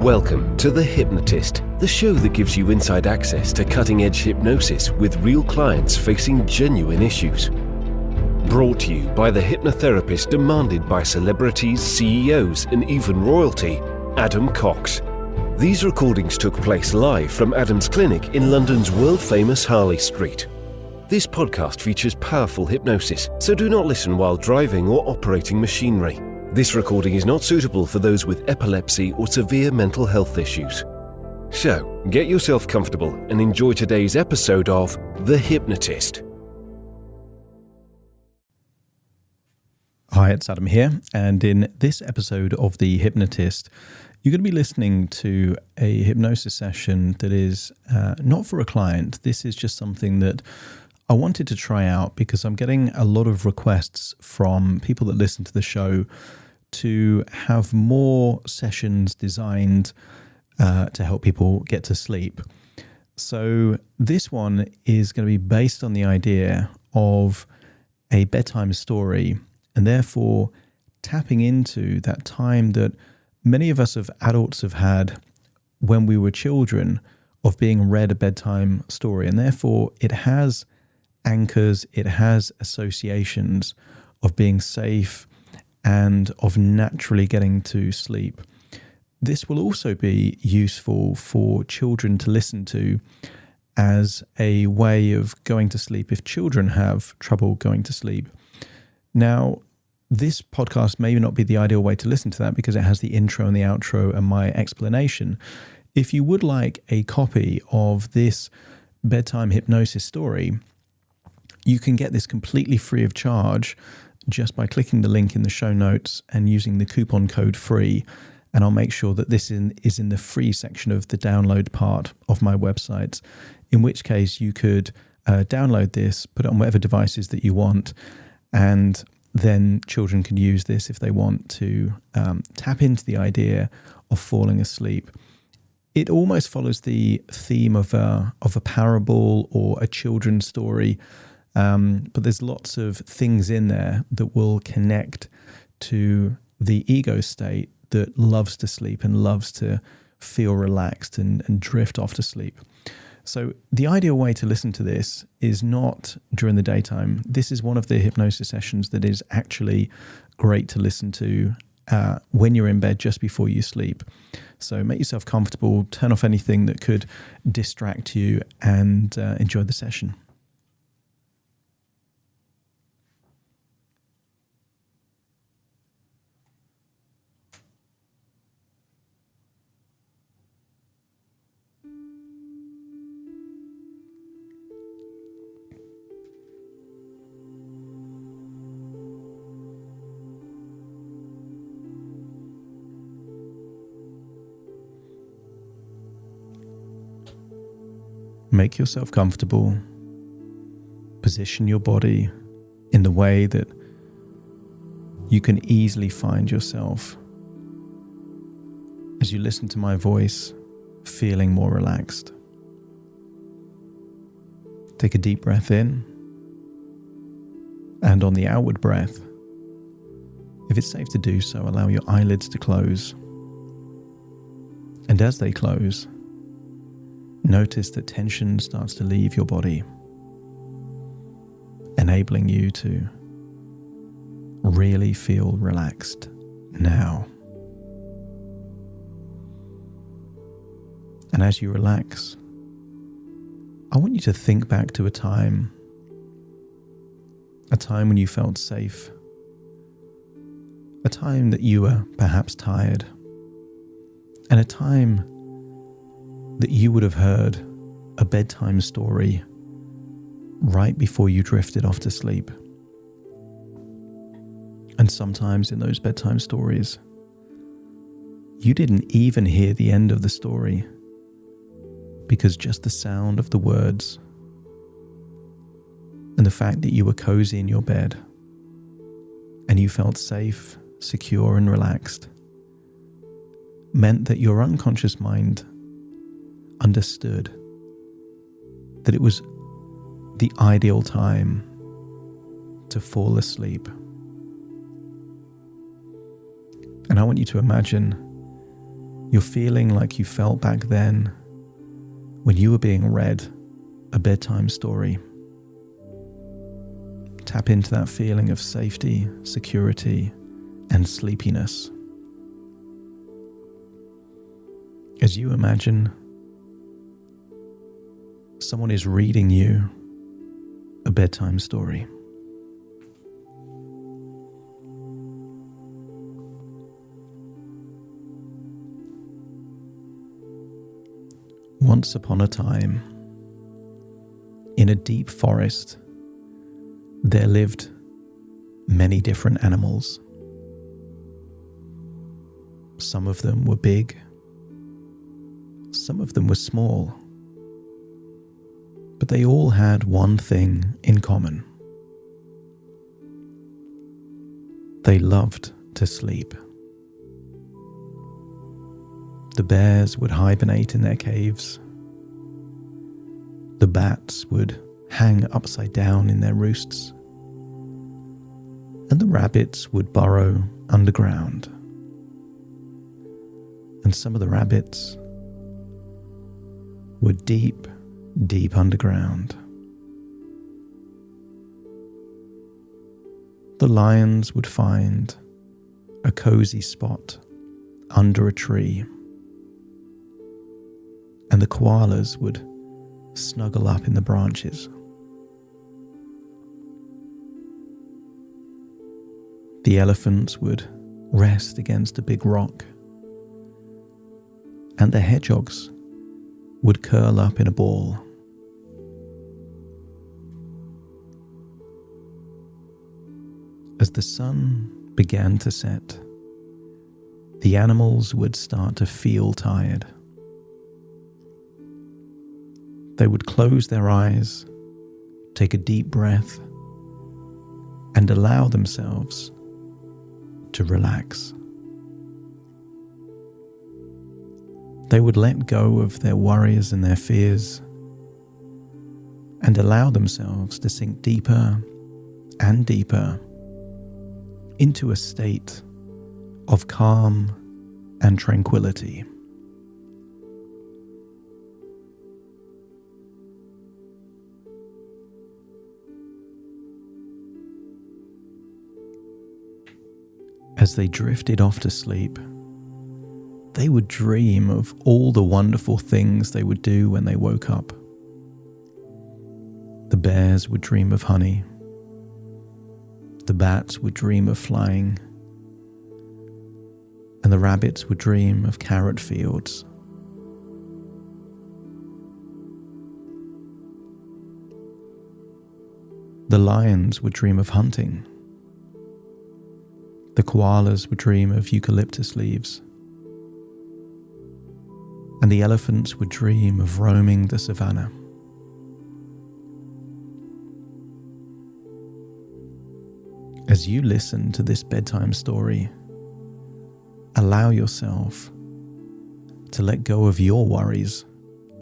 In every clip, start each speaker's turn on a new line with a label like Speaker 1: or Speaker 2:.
Speaker 1: Welcome to The Hypnotist, the show that gives you inside access to cutting-edge hypnosis with real clients facing genuine issues. Brought to you by the hypnotherapist demanded by celebrities, CEOs, and even royalty, Adam Cox. These recordings took place live from Adam's clinic in London's world-famous Harley Street. This podcast features powerful hypnosis, so do not listen while driving or operating machinery. This recording is not suitable for those with epilepsy or severe mental health issues. So, get yourself comfortable and enjoy today's episode of The Hypnotist.
Speaker 2: Hi, it's Adam here, and in this episode of The Hypnotist, you're going to be listening to a hypnosis session that is not for a client. This is just something that I wanted to try out because I'm getting a lot of requests from people that listen to the show to have more sessions designed to help people get to sleep. So this one is going to be based on the idea of a bedtime story, and therefore tapping into that time that many of us as adults have had when we were children of being read a bedtime story. And therefore it has anchors, it has associations of being safe and of naturally getting to sleep. This will also be useful for children to listen to as a way of going to sleep if children have trouble going to sleep. Now, this podcast may not be the ideal way to listen to that because it has the intro and the outro and my explanation. If you would like a copy of this bedtime hypnosis story, you can get this completely free of charge just by clicking the link in the show notes and using the coupon code FREE. And I'll make sure that this is in the free section of the download part of my website, in which case you could download this, put it on whatever devices that you want, and then children can use this if they want to tap into the idea of falling asleep. It almost follows the theme of a parable or a children's story, but there's lots of things in there that will connect to the ego state that loves to sleep and loves to feel relaxed and drift off to sleep. So the ideal way to listen to this is not during the daytime. This is one of the hypnosis sessions that is actually great to listen to when you're in bed just before you sleep. So make yourself comfortable, turn off anything that could distract you, and enjoy the session. Make yourself comfortable. Position your body in the way that you can easily find yourself as you listen to my voice, feeling more relaxed. Take a deep breath in, and on the outward breath, if it's safe to do so, allow your eyelids to close. And as they close, notice that tension starts to leave your body, enabling you to really feel relaxed now. And as you relax, I want you to think back to a time when you felt safe, a time that you were perhaps tired, and a time that you would have heard a bedtime story right before you drifted off to sleep. And sometimes in those bedtime stories, you didn't even hear the end of the story because just the sound of the words and the fact that you were cozy in your bed and you felt safe, secure, and relaxed meant that your unconscious mind understood that it was the ideal time to fall asleep. And I want you to imagine You're feeling like you felt back then when you were being read a bedtime story. Tap into that feeling of safety, security, and sleepiness. As you imagine someone is reading you a bedtime story. Once upon a time, in a deep forest, there lived many different animals. Some of them were big, some of them were small, but they all had one thing in common. They loved to sleep. The bears would hibernate in their caves. The bats would hang upside down in their roosts. And the rabbits would burrow underground. And some of the rabbits were deep, deep underground. The lions would find a cozy spot under a tree, and the koalas would snuggle up in the branches. The elephants would rest against a big rock, and the hedgehogs would curl up in a ball. As the sun began to set, the animals would start to feel tired. They would close their eyes, take a deep breath, and allow themselves to relax. They would let go of their worries and their fears and allow themselves to sink deeper and deeper into a state of calm and tranquility. As they drifted off to sleep, they would dream of all the wonderful things they would do when they woke up. The bears would dream of honey. The bats would dream of flying. And the rabbits would dream of carrot fields. The lions would dream of hunting. The koalas would dream of eucalyptus leaves. And the elephants would dream of roaming the savannah. As you listen to this bedtime story, allow yourself to let go of your worries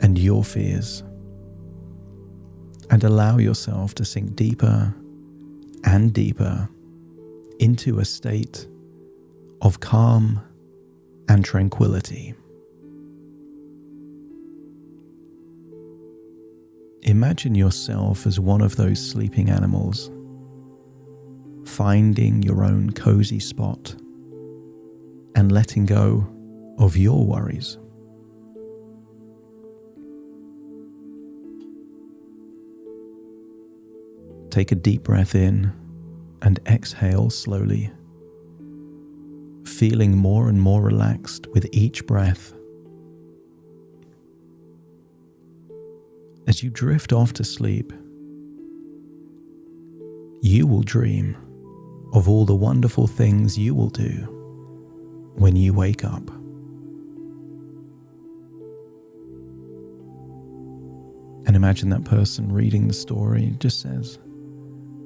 Speaker 2: and your fears, and allow yourself to sink deeper and deeper into a state of calm and tranquility. Imagine yourself as one of those sleeping animals, finding your own cozy spot and letting go of your worries. Take a deep breath in and exhale slowly, feeling more and more relaxed with each breath. As you drift off to sleep, you will dream of all the wonderful things you will do when you wake up. And imagine that person reading the story just says,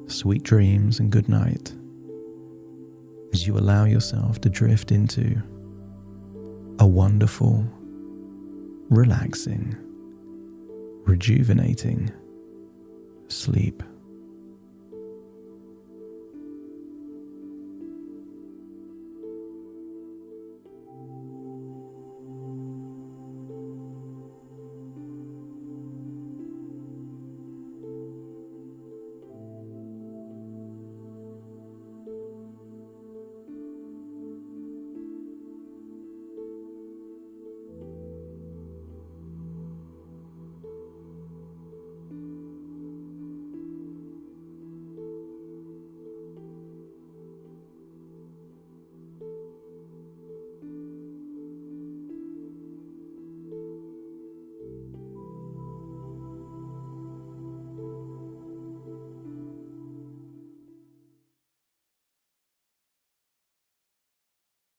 Speaker 2: "Sweet dreams and good night," as you allow yourself to drift into a wonderful, relaxing, rejuvenating sleep.